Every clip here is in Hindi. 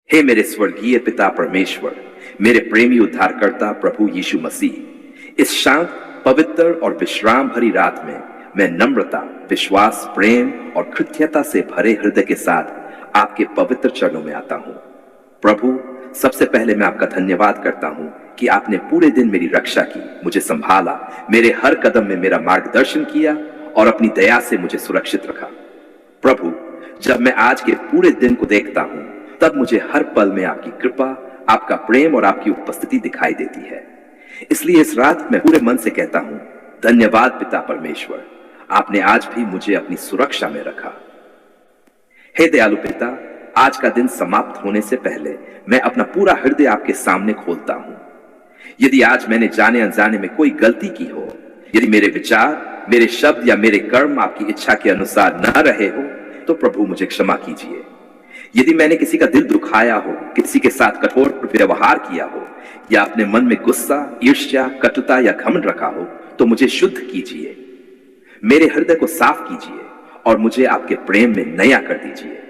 हे मेरे स्वर्गीय पिता परमेश्वर, मेरे प्रेमी उद्धारकर्ता प्रभु यीशु मसीह, इस शांत, पवित्र और विश्राम भरी रात में मैं नम्रता, विश्वास, प्रेम और कृतज्ञता से भरे हृदय के साथ आपके पवित्र चरणों में आता हूं। प्रभु, सबसे पहले मैं आपका धन्यवाद करता हूं कि आपने पूरे दिन मेरी रक्षा की, मुझे संभाला, मेरे हर कदम में मेरा मार्गदर्शन किया और अपनी दया से मुझे सुरक्षित रखा। प्रभु, जब मैं आज के पूरे दिन को देखता हूं, तब मुझे हर पल में आपकी कृपा, आपका प्रेम और आपकी उपस्थिति दिखाई देती है। इसलिए इस रात मैं पूरे मन से कहता हूं, धन्यवाद पिता परमेश्वर, आपने आज भी मुझे अपनी सुरक्षा में रखा। हे दयालु पिता, आज का दिन समाप्त होने से पहले मैं अपना पूरा हृदय आपके सामने खोलता हूं। यदि आज मैंने जाने अनजाने में कोई गलती की हो, यदि मेरे विचार, मेरे शब्द या मेरे कर्म आपकी इच्छा के अनुसार न रहे हो, तो प्रभु मुझे क्षमा कीजिए। यदि मैंने किसी का दिल दुखाया हो, किसी के साथ कठोर व्यवहार किया हो या अपने मन में गुस्सा, ईर्ष्या, कटुता या घमंड रखा हो, तो मुझे शुद्ध कीजिए, मेरे हृदय को साफ कीजिए और मुझे आपके प्रेम में नया कर दीजिए।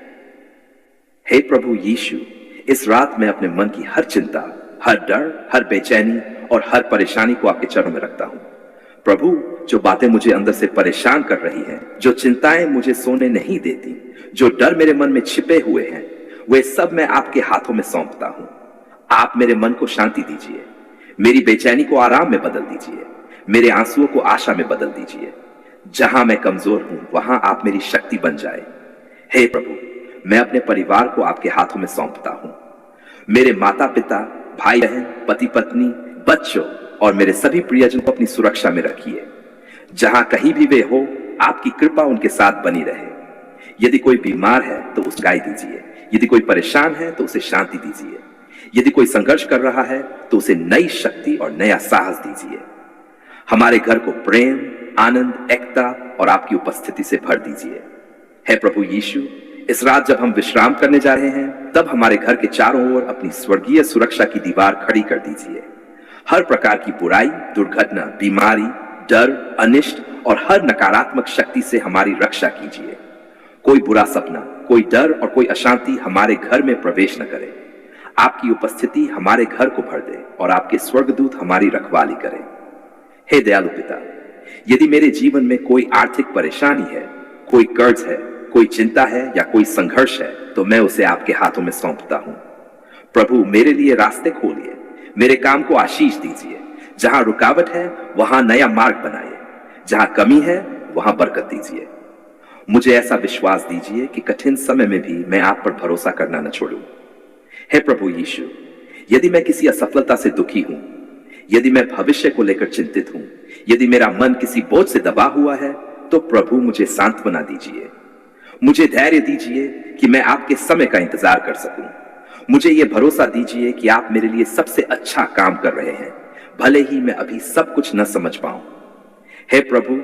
हे प्रभु यीशु, इस रात मैं अपने मन की हर चिंता, हर डर, हर बेचैनी और हर परेशानी को आपके चरणों में रखता हूं। प्रभु, जो बातें मुझे अंदर से परेशान कर रही हैं, जो चिंताएं मुझे सोने नहीं देती, जो डर मेरे मन में छिपे हुए हैं, वे सब मैं आपके हाथों में सौंपता हूं। आप मेरे मन को शांति दीजिए, मेरी बेचैनी को आराम में बदल दीजिए, मेरे आंसुओं को आशा में बदल दीजिए। जहां मैं कमजोर हूं, वहां आप मेरी शक्ति बन जाए। हे प्रभु, मैं अपने परिवार को आपके हाथों में सौंपता हूं। मेरे माता पिता, भाई बहन, पति पत्नी, बच्चों और मेरे सभी प्रियजन को अपनी सुरक्षा में रखिए। जहां कहीं भी वे हो, आपकी कृपा उनके साथ बनी रहे। यदि कोई बीमार है तो उसको गाय दीजिए, यदि कोई परेशान है तो उसे शांति दीजिए, यदि कोई संघर्ष कर रहा है तो उसे नई शक्ति और नया साहस दीजिए। हमारे घर को प्रेम, आनंद, एकता और आपकी उपस्थिति से भर दीजिए। हे प्रभु यीशु, इस रात जब हम विश्राम करने जा रहे हैं, तब हमारे घर के चारों ओर अपनी स्वर्गीय सुरक्षा की दीवार खड़ी कर दीजिए। हर प्रकार की बुराई, दुर्घटना, बीमारी, डर, अनिष्ट और हर नकारात्मक शक्ति से हमारी रक्षा कीजिए। कोई बुरा सपना, कोई डर और कोई अशांति हमारे घर में प्रवेश न करे। आपकी उपस्थिति हमारे घर को भर दे और आपके स्वर्गदूत हमारी रखवाली करें। हे दयालु पिता, यदि मेरे जीवन में कोई आर्थिक परेशानी है, कोई कर्ज है, कोई चिंता है या कोई संघर्ष है, तो मैं उसे आपके हाथों में सौंपता हूं। प्रभु, मेरे लिए रास्ते खोलिए, मेरे काम को आशीष दीजिए। जहां रुकावट है वहां नया मार्ग बनाइए, जहां कमी है वहां बरकत दीजिए। मुझे ऐसा विश्वास दीजिए कि कठिन समय में भी मैं आप पर भरोसा करना न छोड़ूं। हे प्रभु यीशु, यदि मैं किसी असफलता से दुखी हूं, यदि मैं भविष्य को लेकर चिंतित हूं, यदि मेरा मन किसी बोझ से दबा हुआ है, तो प्रभु मुझे सांत्वना दीजिए। मुझे धैर्य दीजिए कि मैं आपके समय का इंतजार कर सकूं। मुझे यह भरोसा दीजिए कि आप मेरे लिए सबसे अच्छा काम कर रहे हैं, भले ही मैं अभी सब कुछ न समझ पाऊं। हे प्रभु,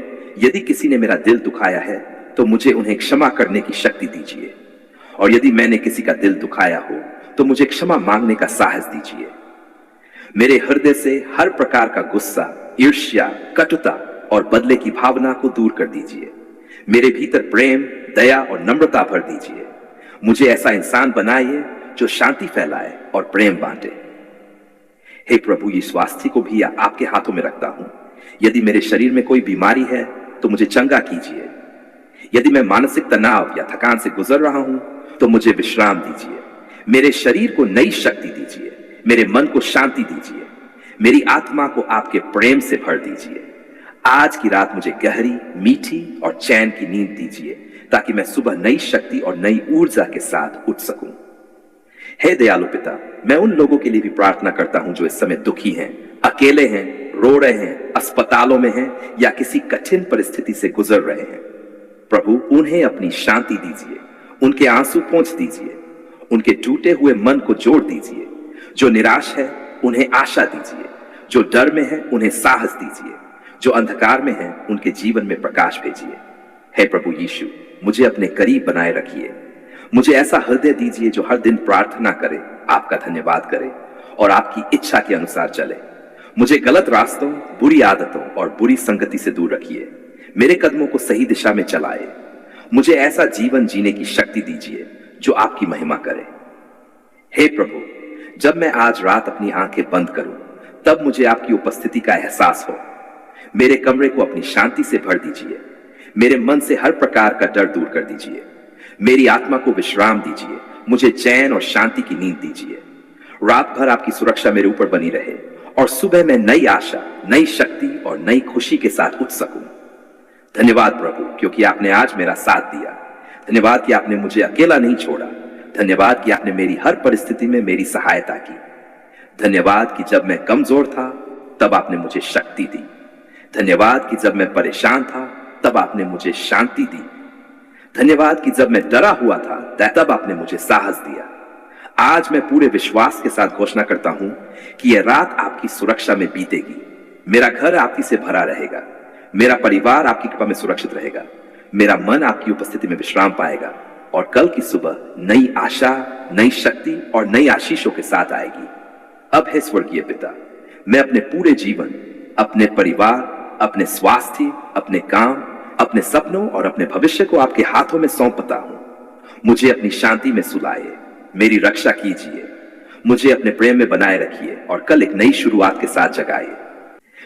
यदि किसी ने मेरा दिल दुखाया है, तो मुझे उन्हें क्षमा करने की शक्ति दीजिए, और यदि मैंने किसी का दिल दुखाया हो, तो मुझे क्षमा मांगने का साहस दीजिए। मेरे हृदय से हर प्रकार का गुस्सा, ईर्ष्या, कटुता और बदले की भावना को दूर कर दीजिए। मेरे भीतर प्रेम, दया और नम्रता भर दीजिए। मुझे ऐसा इंसान बनाइए जो शांति फैलाए और प्रेम बांटे। हे प्रभु, इस स्वास्थ्य को भी आपके हाथों में रखता हूं। यदि मेरे शरीर में कोई बीमारी है तो मुझे चंगा कीजिए। यदि मैं मानसिक तनाव या थकान से गुजर रहा हूं तो मुझे विश्राम दीजिए। मेरे शरीर को नई शक्ति दीजिए, मेरे मन को शांति दीजिए, मेरी आत्मा को आपके प्रेम से भर दीजिए। आज की रात मुझे गहरी, मीठी और चैन की नींद दीजिए, ताकि मैं सुबह नई शक्ति और नई ऊर्जा के साथ उठ सकूं। हे दयालु पिता, मैं उन लोगों के लिए भी प्रार्थना करता हूं जो इस समय दुखी हैं, अकेले हैं, रो रहे हैं, अस्पतालों में हैं या किसी कठिन परिस्थिति से गुजर रहे हैं। प्रभु, उन्हें अपनी शांति दीजिए, उनके आंसू पोंछ दीजिए, उनके टूटे हुए मन को जोड़ दीजिए। जो निराश है उन्हें आशा दीजिए, जो डर में है उन्हें साहस दीजिए, जो अंधकार में है उनके जीवन में प्रकाश भेजिए। हे प्रभु यीशु, मुझे अपने करीब बनाए रखिए। मुझे ऐसा हृदय दीजिए जो हर दिन प्रार्थना करे, आपका धन्यवाद करे और आपकी इच्छा के अनुसार चले। मुझे गलत रास्तों, बुरी आदतों और बुरी संगति से दूर रखिए। मेरे कदमों को सही दिशा में चलाए। मुझे ऐसा जीवन जीने की शक्ति दीजिए जो आपकी महिमा करे। हे प्रभु, जब मैं आज रात अपनी आंखें बंद करूं, तब मुझे आपकी उपस्थिति का एहसास हो। मेरे कमरे को अपनी शांति से भर दीजिए। मेरे मन से हर प्रकार का डर दूर कर दीजिए। मेरी आत्मा को विश्राम दीजिए। मुझे चैन और शांति की नींद दीजिए। रात भर आपकी सुरक्षा मेरे ऊपर बनी रहे और सुबह मैं नई आशा, नई शक्ति और नई खुशी के साथ उठ सकूं। धन्यवाद प्रभु, क्योंकि आपने आज मेरा साथ दिया। धन्यवाद कि आपने मुझे अकेला नहीं छोड़ा। धन्यवाद कि आपने मेरी हर परिस्थिति में मेरी सहायता की। धन्यवाद कि जब मैं कमजोर था तब आपने मुझे शक्ति दी। धन्यवाद कि जब मैं परेशान था तब आपने मुझे शांति दी। धन्यवाद कि जब मैं डरा हुआ था तब आपने मुझे साहस दिया। आज मैं पूरे विश्वास के साथ घोषणा करता हूं कि यह रात आपकी सुरक्षा में बीतेगी। मेरा घर आपकी से भरा रहेगा। मेरा परिवार आपकी कृपा में सुरक्षित रहेगा। मेरा मन आपकी उपस्थिति में विश्राम पाएगा और कल की सुबह नई आशा, नई शक्ति और नई आशीषों के साथ आएगी। अब हे स्वर्गीय पिता, मैं अपने पूरे जीवन, अपने परिवार, अपने स्वास्थ्य, अपने काम, अपने सपनों और अपने भविष्य को आपके हाथों में सौंपता हूं। मुझे अपनी शांति में सुलाए, मेरी रक्षा कीजिए, मुझे अपने प्रेम में बनाए रखिए और कल एक नई शुरुआत के साथ जगाए।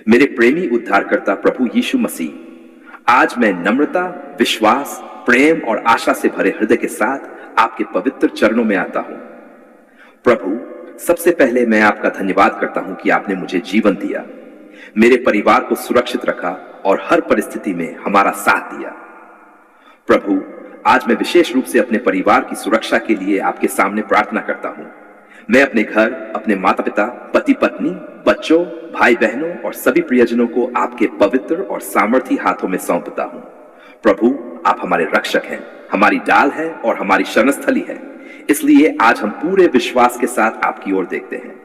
मेरे प्रेमी उद्धारकर्ता प्रभु यीशु मसीह, आज मैं नम्रता, विश्वास, प्रेम और आशा से भरे हृदय के साथ आपके पवित्र चरणों में आता हूं। प्रभु, सबसे पहले मैं आपका धन्यवाद करता हूं कि आपने मुझे जीवन दिया, मेरे परिवार को सुरक्षित रखा और हर परिस्थिति में हमारा साथ दिया। प्रभु, आज मैं विशेष रूप से अपने परिवार की सुरक्षा के लिए आपके सामने प्रार्थना करता हूं। मैं अपने घर, अपने माता पिता, पति पत्नी, बच्चों, भाई बहनों और सभी प्रियजनों को आपके पवित्र और सामर्थी हाथों में सौंपता हूं। प्रभु, आप हमारे रक्षक हैं, हमारी डाल है और हमारी शरणस्थली है। इसलिए आज हम पूरे विश्वास के साथ आपकी ओर देखते हैं।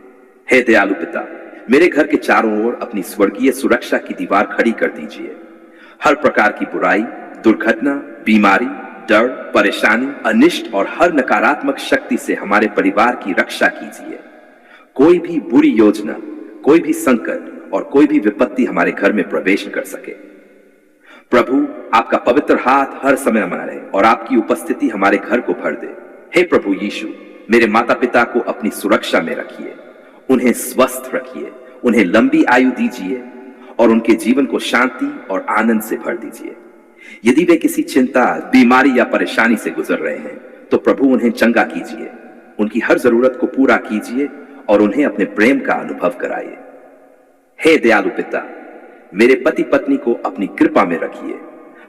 हे दयालु पिता, मेरे घर के चारों ओर अपनी स्वर्गीय सुरक्षा की दीवार खड़ी कर दीजिए। हर प्रकार की बुराई, दुर्घटना, बीमारी, डर, परेशानी, अनिष्ट और हर नकारात्मक शक्ति से हमारे परिवार की रक्षा कीजिए। कोई भी बुरी योजना, कोई भी संकट और कोई भी विपत्ति हमारे घर में प्रवेश न कर सके। प्रभु, आपका पवित्र हाथ हर समय बना रहे और आपकी उपस्थिति हमारे घर को भर दे। हे प्रभु यीशु, मेरे माता पिता को अपनी सुरक्षा में रखिए, उन्हें स्वस्थ रखिए, उन्हें लंबी आयु दीजिए और उनके जीवन को शांति और आनंद से भर दीजिए। यदि वे किसी चिंता, बीमारी या परेशानी से गुजर रहे हैं तो प्रभु उन्हें चंगा कीजिए, उनकी हर जरूरत को पूरा कीजिए और उन्हें अपने प्रेम का अनुभव कराइए। हे दयालु पिता, मेरे पति पत्नी को अपनी कृपा में रखिए।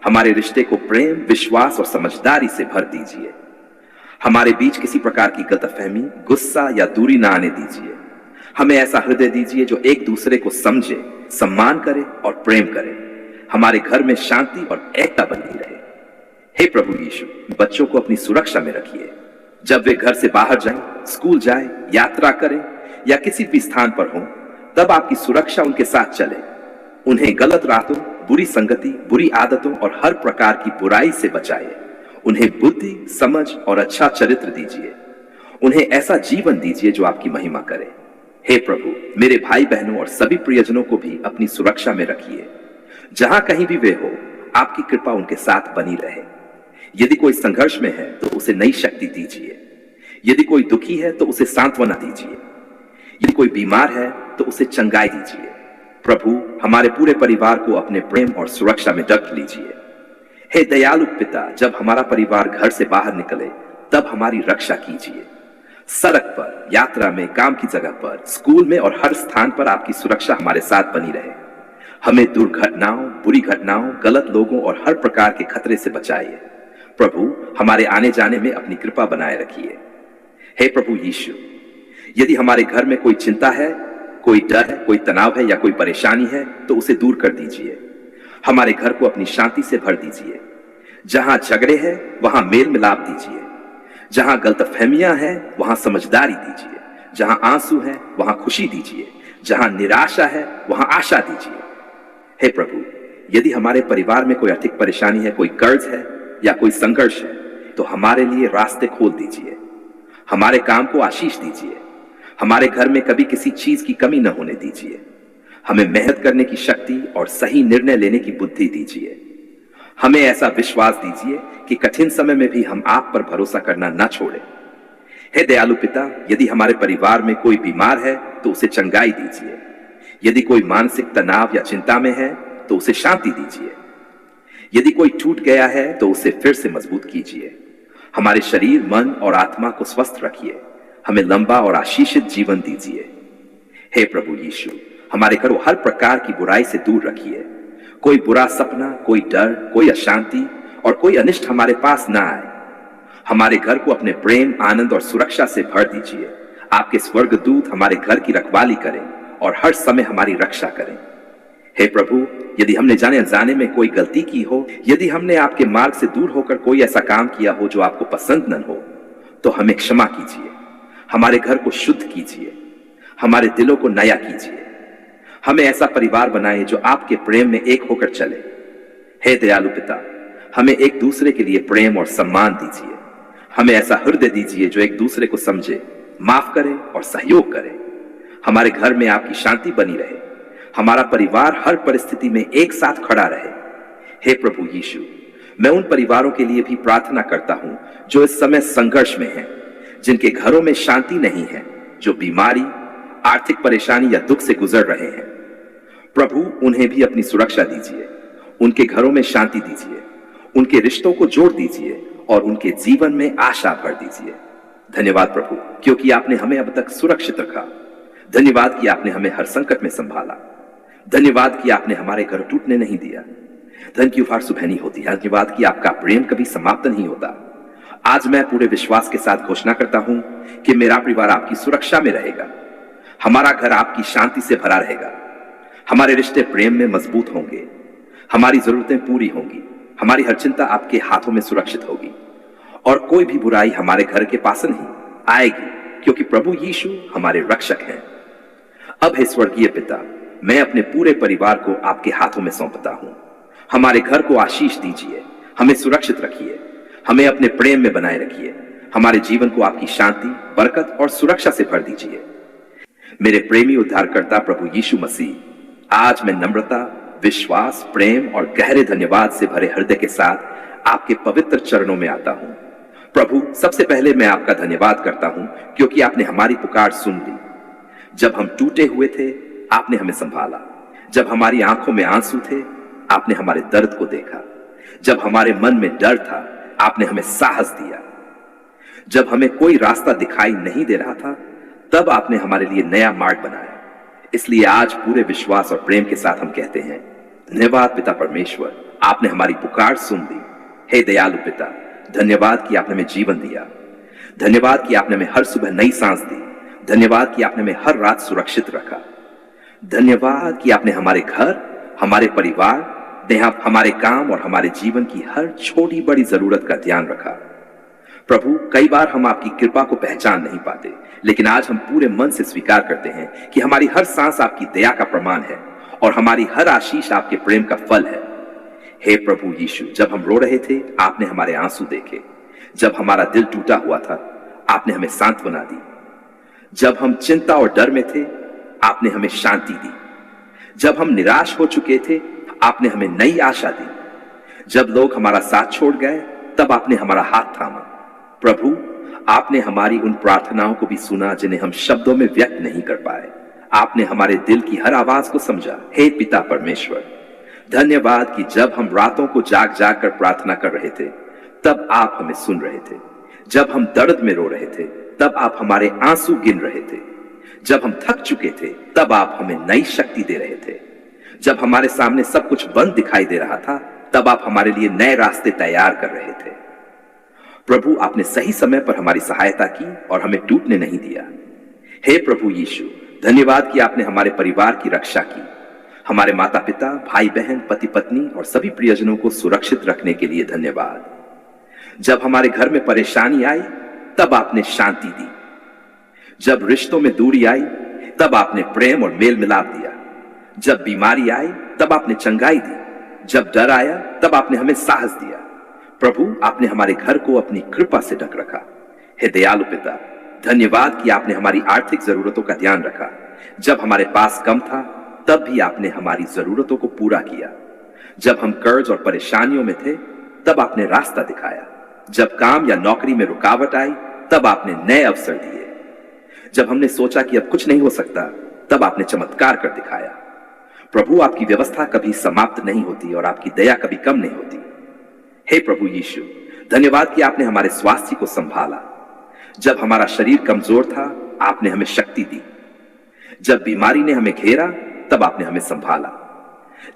हमारे रिश्ते को प्रेम, विश्वास और समझदारी से भर दीजिए। हमारे बीच किसी प्रकार की गलतफहमी, गुस्सा या दूरी ना आने दीजिए। हमें ऐसा हृदय दीजिए जो एक दूसरे को समझे, सम्मान करे और प्रेम करे। हमारे घर में शांति और एकता बनी रहे। हे प्रभु यीशु, बच्चों को अपनी सुरक्षा में रखिए। जब वे घर से बाहर जाएं, स्कूल जाएं, यात्रा करें या किसी भी स्थान पर हों, तब आपकी सुरक्षा उनके साथ चले। उन्हें गलत रातों, बुरी संगति, बुरी आदतों और हर प्रकार की बुराई से बचाइए। उन्हें बुद्धि, समझ और अच्छा चरित्र दीजिए। उन्हें ऐसा जीवन दीजिए जो आपकी महिमा करे। हे प्रभु, मेरे भाई बहनों और सभी प्रियजनों को भी अपनी सुरक्षा में रखिए। जहां कहीं भी वे हो, आपकी कृपा उनके साथ बनी रहे। यदि कोई संघर्ष में है तो उसे नई शक्ति दीजिए। यदि कोई दुखी है तो उसे सांत्वना दीजिए। यदि कोई बीमार है तो उसे चंगाई दीजिए। प्रभु, हमारे पूरे परिवार को अपने प्रेम और सुरक्षा में ढक लीजिए। हे दयालु पिता, जब हमारा परिवार घर से बाहर निकले तब हमारी रक्षा कीजिए। सड़क पर, यात्रा में, काम की जगह पर, स्कूल में और हर स्थान पर आपकी सुरक्षा हमारे साथ बनी रहे। हमें दुर्घटनाओं, बुरी घटनाओं, गलत लोगों और हर प्रकार के खतरे से बचाइए। प्रभु, हमारे आने जाने में अपनी कृपा बनाए रखिए। हे प्रभु यीशु, यदि हमारे घर में कोई चिंता है, कोई डर है, कोई तनाव है या कोई परेशानी है तो उसे दूर कर दीजिए। हमारे घर को अपनी शांति से भर दीजिए। जहां झगड़े हैं वहां मेल मिलाप दीजिए। जहां गलतफहमियां हैं वहां समझदारी दीजिए। जहां आंसू है वहां खुशी दीजिए। जहां निराशा है वहां आशा दीजिए। हे प्रभु, यदि हमारे परिवार में कोई आर्थिक परेशानी है, कोई कर्ज है या कोई संघर्ष है तो हमारे लिए रास्ते खोल दीजिए। हमारे काम को आशीष दीजिए। हमारे घर में कभी किसी चीज की कमी न होने दीजिए। हमें मेहनत करने की शक्ति और सही निर्णय लेने की बुद्धि दीजिए। हमें ऐसा विश्वास दीजिए कि कठिन समय में भी हम आप पर भरोसा करना न छोड़ें। हे दयालु पिता, यदि हमारे परिवार में कोई बीमार है तो उसे चंगाई दीजिए। यदि कोई मानसिक तनाव या चिंता में है तो उसे शांति दीजिए। यदि कोई टूट गया है तो उसे फिर से मजबूत कीजिए। हमारे शरीर, मन और आत्मा को स्वस्थ रखिए। हमें लंबा और आशीषित जीवन दीजिए। हे प्रभु यीशु, हमारे घरों हर प्रकार की बुराई से दूर रखिए। कोई बुरा सपना, कोई डर, कोई अशांति और कोई अनिष्ट हमारे पास ना आए। हमारे घर को अपने प्रेम, आनंद और सुरक्षा से भर दीजिए। आपके स्वर्गदूत हमारे घर की रखवाली करें और हर समय हमारी रक्षा करें। हे प्रभु, यदि हमने जाने अनजाने में कोई गलती की हो, यदि हमने आपके मार्ग से दूर होकर कोई ऐसा काम किया हो जो आपको पसंद न हो, तो हमें क्षमा कीजिए। हमारे घर को शुद्ध कीजिए। हमारे दिलों को नया कीजिए। हमें ऐसा परिवार बनाए जो आपके प्रेम में एक होकर चले। हे दयालु पिता, हमें एक दूसरे के लिए प्रेम और सम्मान दीजिए। हमें ऐसा हृदय दीजिए जो एक दूसरे को समझे, माफ करे और सहयोग करे। हमारे घर में आपकी शांति बनी रहे। हमारा परिवार हर परिस्थिति में एक साथ खड़ा रहे। हे प्रभु यीशु, मैं उन परिवारों के लिए भी प्रार्थना करता हूं जो इस समय संघर्ष में हैं, जिनके घरों में शांति नहीं है, जो बीमारी, आर्थिक परेशानी या दुख से गुजर रहे हैं। प्रभु, उन्हें भी अपनी सुरक्षा दीजिए। उनके घरों में शांति दीजिए। उनके रिश्तों को जोड़ दीजिए और उनके जीवन में आशा भर दीजिए। धन्यवाद प्रभु, क्योंकि आपने हमें अब तक सुरक्षित रखा। धन्यवाद कि आपने हमें हर संकट में संभाला। धन्यवाद कि आपने हमारे घर टूटने नहीं दिया। धन्य की सुबह नहीं होती। धन्यवाद कि आपका प्रेम कभी समाप्त नहीं होता। आज मैं पूरे विश्वास के साथ घोषणा करता हूं कि मेरा परिवार आपकी सुरक्षा में रहेगा। हमारा घर आपकी शांति से भरा रहेगा। हमारे रिश्ते प्रेम में मजबूत होंगे। हमारी जरूरतें पूरी होंगी। हमारी हर चिंता आपके हाथों में सुरक्षित होगी और कोई भी बुराई हमारे घर के पास नहीं आएगी, क्योंकि प्रभु यीशु हमारे रक्षक हैं। अब हे स्वर्गीय पिता, मैं अपने पूरे परिवार को आपके हाथों में सौंपता हूं। हमारे घर को आशीष दीजिए। हमें सुरक्षित रखिए। हमें अपने प्रेम में बनाए रखिए। हमारे जीवन को आपकी शांति, बरकत और सुरक्षा से भर दीजिए। मेरे प्रेमी उद्धारकर्ता प्रभु यीशु मसीह, आज मैं नम्रता, विश्वास, प्रेम और गहरे धन्यवाद से भरे हृदय के साथ आपके पवित्र चरणों में आता हूं। प्रभु, सबसे पहले मैं आपका धन्यवाद करता हूं क्योंकि आपने हमारी पुकार सुन ली। जब हम टूटे हुए थे, आपने हमें संभाला। जब हमारी आंखों में आंसू थे, आपने हमारे दर्द को देखा। जब हमारे मन में डर था, आपने हमें साहस दिया। जब हमें कोई रास्ता दिखाई नहीं दे रहा था, तब आपने हमारे लिए नया मार्ग बनाया। इसलिए आज पूरे विश्वास और प्रेम के साथ हम कहते हैं, धन्यवाद पिता परमेश्वर, आपने हमारी पुकार सुन ली। हे दयालु पिता, धन्यवाद कि आपने हमें जीवन दिया। धन्यवाद कि आपने हमें हर सुबह नई सांस दी। धन्यवाद कि आपने हमें हर रात सुरक्षित रखा। धन्यवाद कि आपने हमारे घर, हमारे परिवार, हमारे काम और हमारे जीवन की हर छोटी बड़ी जरूरत का ध्यान रखा। प्रभु, कई बार हम आपकी कृपा को पहचान नहीं पाते, लेकिन आज हम पूरे मन से स्वीकार करते हैं कि हमारी हर सांस आपकी दया का प्रमाण है और हमारी हर आशीष आपके प्रेम का फल है। हे प्रभु यीशु, जब हम रो रहे थे, आपने हमारे आंसू देखे। जब हमारा दिल टूटा हुआ था, आपने हमें सांत्वना दी। जब हम चिंता और डर में थे, आपने हमें शांति दी। जब हम निराश हो चुके थे, आपने हमें नई आशा दी। जब लोग हमारा साथ छोड़ गए, तब आपने हमारा हाथ थामा। प्रभु, आपने हमारी उन प्रार्थनाओं को भी सुना जिन्हें हम शब्दों में व्यक्त नहीं कर पाए। आपने हमारे दिल की हर आवाज को समझा। हे पिता परमेश्वर, धन्यवाद कि जब हम रातों को जाग जाग कर प्रार्थना कर रहे थे, तब आप हमें सुन रहे थे। जब हम दर्द में रो रहे थे, तब आप हमारे आंसू गिन रहे थे। जब हम थक चुके थे, तब आप हमें नई शक्ति दे रहे थे। जब हमारे सामने सब कुछ बंद दिखाई दे रहा था, तब आप हमारे लिए नए रास्ते तैयार कर रहे थे। प्रभु, आपने सही समय पर हमारी सहायता की और हमें टूटने नहीं दिया। हे प्रभु यीशु, धन्यवाद कि आपने हमारे परिवार की रक्षा की। हमारे माता पिता, भाई बहन, पति पत्नी और सभी प्रियजनों को सुरक्षित रखने के लिए धन्यवाद। जब हमारे घर में परेशानी आई, तब आपने शांति दी। जब रिश्तों में दूरी आई, तब आपने प्रेम और मेल मिलाप दिया। जब बीमारी आई, तब आपने चंगाई दी। जब डर आया, तब आपने हमें साहस दिया। प्रभु, आपने हमारे घर को अपनी कृपा से ढक रखा। हे दयालु पिता, धन्यवाद कि आपने हमारी आर्थिक जरूरतों का ध्यान रखा। जब हमारे पास कम था, तब भी आपने हमारी जरूरतों को पूरा किया। जब हम कर्ज और परेशानियों में थे, तब आपने रास्ता दिखाया। जब काम या नौकरी में रुकावट आई, तब आपने नए अवसर दिए। जब हमने सोचा कि अब कुछ नहीं हो सकता, तब आपने चमत्कार कर दिखाया। प्रभु, आपकी व्यवस्था कभी समाप्त नहीं होती और आपकी दया कभी कम नहीं होती। हे प्रभु यीशु, धन्यवाद कि आपने हमारे स्वास्थ्य को संभाला। जब हमारा शरीर कमजोर था, आपने हमें शक्ति दी। जब बीमारी ने हमें घेरा, तब आपने हमें संभाला।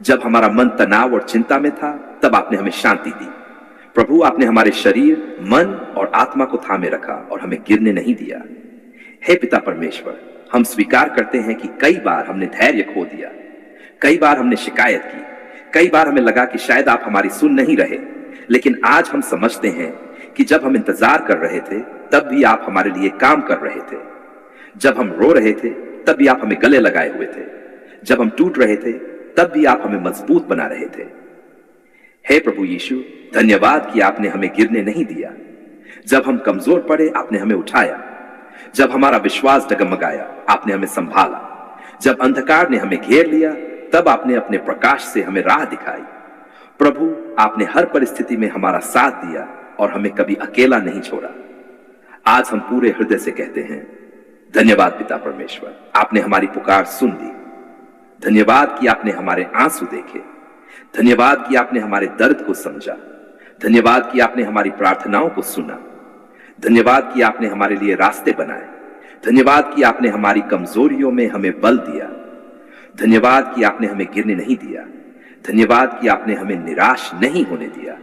जब हमारा मन तनाव और चिंता में था, तब आपने हमें शांति दी। प्रभु, आपने हमारे शरीर, मन और आत्मा को थामे रखा और हमें गिरने नहीं दिया। हे पिता परमेश्वर, हम स्वीकार करते हैं कि कई बार हमने धैर्य खो दिया, कई बार हमने शिकायत की, कई बार हमें लगा कि शायद आप हमारी सुन नहीं रहे। लेकिन आज हम समझते हैं कि जब हम इंतजार कर रहे थे, तब भी आप हमारे लिए काम कर रहे थे। जब हम रो रहे थे, तब भी आप हमें गले लगाए हुए थे। जब हम टूट रहे थे, तब भी आप हमें मजबूत बना रहे थे। हे प्रभु यीशु, धन्यवाद कि आपने हमें गिरने नहीं दिया। जब हम कमजोर पड़े, आपने हमें उठाया। जब हमारा विश्वास डगमगाया, आपने हमें संभाला। जब अंधकार ने हमें घेर लिया, तब आपने अपने प्रकाश से हमें राह दिखाई। प्रभु, आपने हर परिस्थिति में हमारा साथ दिया और हमें कभी अकेला नहीं छोड़ा। आज हम पूरे हृदय से कहते हैं, धन्यवाद पिता परमेश्वर, आपने हमारी पुकार सुन ली। धन्यवाद कि आपने हमारे आंसू देखे। धन्यवाद कि आपने हमारे दर्द को समझा। धन्यवाद कि आपने हमारी प्रार्थनाओं को सुना। धन्यवाद कि आपने हमारे लिए रास्ते बनाए। धन्यवाद कि आपने हमारी कमजोरियों में हमें बल दिया। धन्यवाद कि आपने हमें गिरने नहीं दिया। धन्यवाद कि आपने हमें निराश नहीं होने दिया।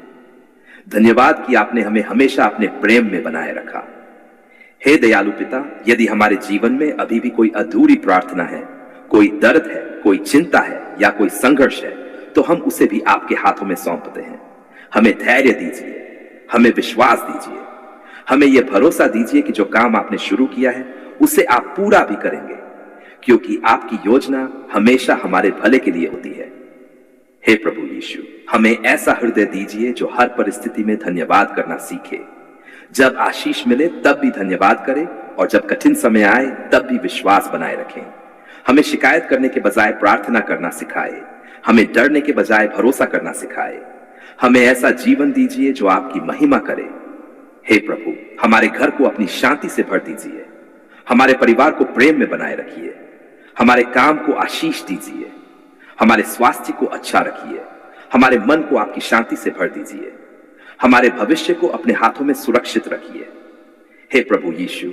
धन्यवाद कि आपने हमें हमेशा अपने प्रेम में बनाए रखा। हे दयालु पिता, यदि हमारे जीवन में अभी भी कोई अधूरी प्रार्थना है, कोई दर्द है, कोई चिंता है या कोई संघर्ष है, तो हम उसे भी आपके हाथों में सौंपते हैं। हमें धैर्य दीजिए, हमें विश्वास दीजिए, हमें यह भरोसा दीजिए कि जो काम आपने शुरू किया है उसे आप पूरा भी करेंगे, क्योंकि आपकी योजना हमेशा हमारे भले के लिए होती है। हे प्रभु यीशु, हमें ऐसा हृदय दीजिए जो हर परिस्थिति में धन्यवाद करना सीखे। जब आशीष मिले तब भी धन्यवाद करें, और जब कठिन समय आए तब भी विश्वास बनाए रखें। हमें शिकायत करने के बजाय प्रार्थना करना सिखाए। हमें डरने के बजाय भरोसा करना सिखाए। हमें ऐसा जीवन दीजिए जो आपकी महिमा करे। हे प्रभु, हमारे घर को अपनी शांति से भर दीजिए। हमारे परिवार को प्रेम में बनाए रखिए। हमारे काम को आशीष दीजिए। हमारे स्वास्थ्य को अच्छा रखिए। हमारे मन को आपकी शांति से भर दीजिए। हमारे भविष्य को अपने हाथों में सुरक्षित रखिए। हे प्रभु यीशु,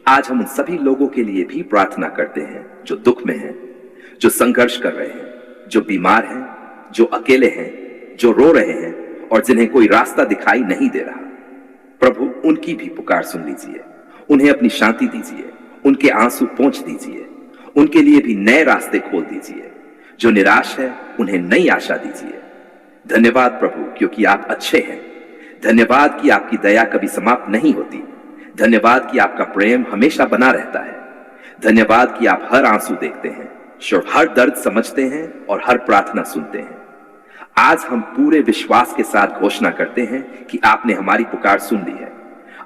आज हम उन सभी लोगों के लिए भी प्रार्थना करते हैं जो दुख में हैं, जो संघर्ष कर रहे हैं, जो बीमार हैं, जो अकेले हैं, जो रो रहे हैं और जिन्हें कोई रास्ता दिखाई नहीं दे रहा। प्रभु, उनकी भी पुकार सुन लीजिए। उन्हें अपनी शांति दीजिए। उनके आंसू पोंछ दीजिए। उनके लिए भी नए रास्ते खोल दीजिए। जो निराश है, उन्हें नई आशा दीजिए। धन्यवाद प्रभु, क्योंकि आप अच्छे हैं। धन्यवाद कि आपकी दया कभी समाप्त नहीं होती। धन्यवाद कि आपका प्रेम हमेशा बना रहता है। धन्यवाद कि आप हर आंसू देखते हैं, हर दर्द समझते हैं और हर प्रार्थना सुनते हैं। आज हम पूरे विश्वास के साथ घोषणा करते हैं कि आपने हमारी पुकार सुन ली है।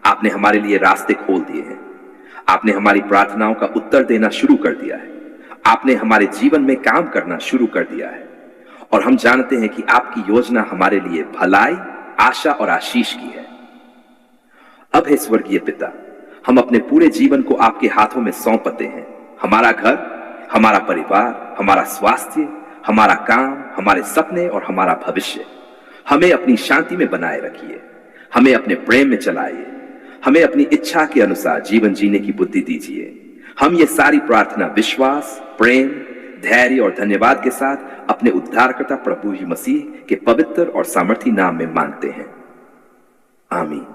आपने हमारे लिए रास्ते खोल दिए हैं। आपने हमारी प्रार्थनाओं का उत्तर देना शुरू कर दिया है। आपने हमारे जीवन में काम करना शुरू कर दिया है। और हम जानते हैं कि आपकी योजना हमारे लिए भलाई, आशा और आशीष की है। अब हे स्वर्गीय पिता, हम अपने पूरे जीवन को आपके हाथों में सौंपते हैं। हमारा घर, हमारा परिवार, हमारा स्वास्थ्य, हमारा काम, हमारे सपने और हमारा भविष्य, हमें अपनी शांति में बनाए रखिए। हमें अपने प्रेम में चलाइए। हमें अपनी इच्छा के अनुसार जीवन जीने की बुद्धि दीजिए। हम ये सारी प्रार्थना विश्वास, प्रेम, धैर्य और धन्यवाद के साथ अपने उद्धारकर्ता प्रभु यीशु मसीह के पवित्र और सामर्थी नाम में मांगते हैं। आमीन।